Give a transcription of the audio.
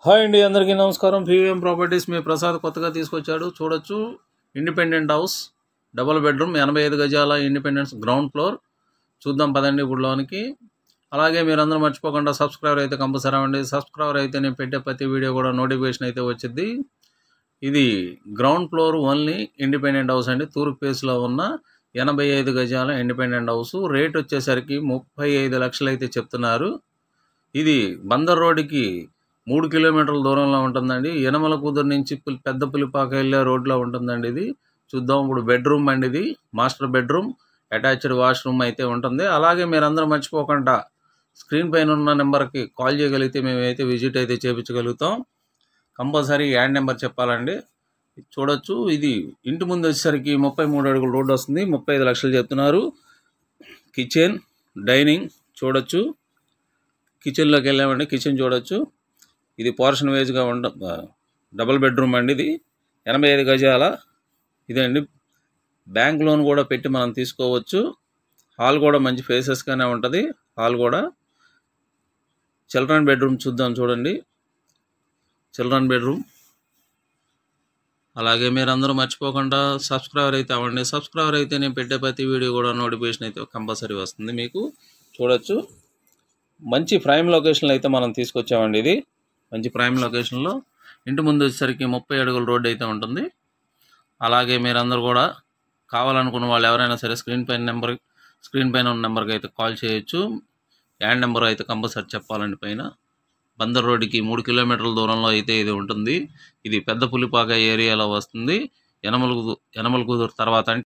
Hi అండి, అందరికీ నమస్కారం. పీవీఎం ప్రాపర్టీస్ మీ ప్రసాద్ కొత్తగా తీసుకొచ్చాడు. చూడొచ్చు, ఇండిపెండెంట్ హౌస్, డబుల్ బెడ్రూమ్, 85 గజాల ఇండిపెండెన్స్, గ్రౌండ్ ఫ్లోర్. చూద్దాం పదండి ఇప్పుడు లోనికి. అలాగే మీరందరూ మర్చిపోకుండా సబ్స్క్రైబర్ అయితే కంపల్సరీ అవ్వండి. సబ్స్క్రైబర్ అయితే నేను పెట్టే ప్రతి వీడియో కూడా నోటిఫికేషన్ అయితే వచ్చింది. ఇది ground floor only independent house అండి. తూర్పు ఫేస్లో ఉన్న 85 గజాల ఇండిపెండెంట్ హౌస్. రేట్ వచ్చేసరికి 35 లక్షలు అయితే చెప్తున్నారు. ఇది బందర్ రోడ్డుకి 3 కిలోమీటర్ల దూరంలో ఉంటుందండి. యనమల కుదురు నుంచి పెద్ద పులిపాక వెళ్ళే రోడ్లో ఉంటుందండి. ఇది చూద్దాం ఇప్పుడు. బెడ్రూమ్ అండి, ఇది మాస్టర్ బెడ్రూమ్, అటాచ్డ్ వాష్రూమ్ అయితే ఉంటుంది. అలాగే మీరందరూ మర్చిపోకుండా స్క్రీన్ పైన ఉన్న నెంబర్కి కాల్ చేయగలిగితే మేమైతే విజిట్ అయితే చేయించగలుగుతాం. కంపల్సరీ యాడ్ నెంబర్ చెప్పాలండి. చూడొచ్చు, ఇది ఇంటి ముందు వచ్చేసరికి 33 అడుగుల రోడ్డు వస్తుంది. 35 లక్షలు చెప్తున్నారు. కిచెన్, డైనింగ్ చూడొచ్చు. కిచెన్లోకి వెళ్ళామండి, కిచెన్ చూడొచ్చు. ఇది పోర్షన్ వైజ్గా డబుల్ బెడ్రూమ్ అండి. ఇది 85 గజాల ఇదే అండి. బ్యాంక్ లోన్ కూడా పెట్టి మనం తీసుకోవచ్చు. హాల్ కూడా మంచి ఫేసెస్గానే ఉంటుంది. హాల్ కూడా చిల్డ్రన్ బెడ్రూమ్ చూద్దాం. చూడండి, చిల్డ్రన్ బెడ్రూమ్. అలాగే మీరందరూ మర్చిపోకుండా సబ్స్క్రైబర్ అయితే అవ్వండి. సబ్స్క్రైబర్ అయితే నేను పెట్టే ప్రతి వీడియో కూడా నోటిఫికేషన్ అయితే కంపల్సరీ వస్తుంది మీకు. చూడొచ్చు, మంచి ప్రైమ్ లొకేషన్లో అయితే మనం తీసుకొచ్చామండి. ఇది మంచి ప్రైమ్ లొకేషన్లో. ఇంటి ముందు వచ్చేసరికి 30 అడుగుల రోడ్డు అయితే ఉంటుంది. అలాగే మీరందరూ కూడా కావాలనుకున్న వాళ్ళు ఎవరైనా సరే స్క్రీన్ పైన ఉన్న నెంబర్కి అయితే కాల్ చేయొచ్చు. యాడ్ నెంబర్ అయితే కంపల్సరీ చెప్పాలండి. పైన బందర్ రోడ్డుకి 3 కిలోమీటర్ల దూరంలో అయితే ఇది ఉంటుంది. ఇది పెద్ద పులిపాక ఏరియాలో వస్తుంది. యనమల కుదురు తర్వాత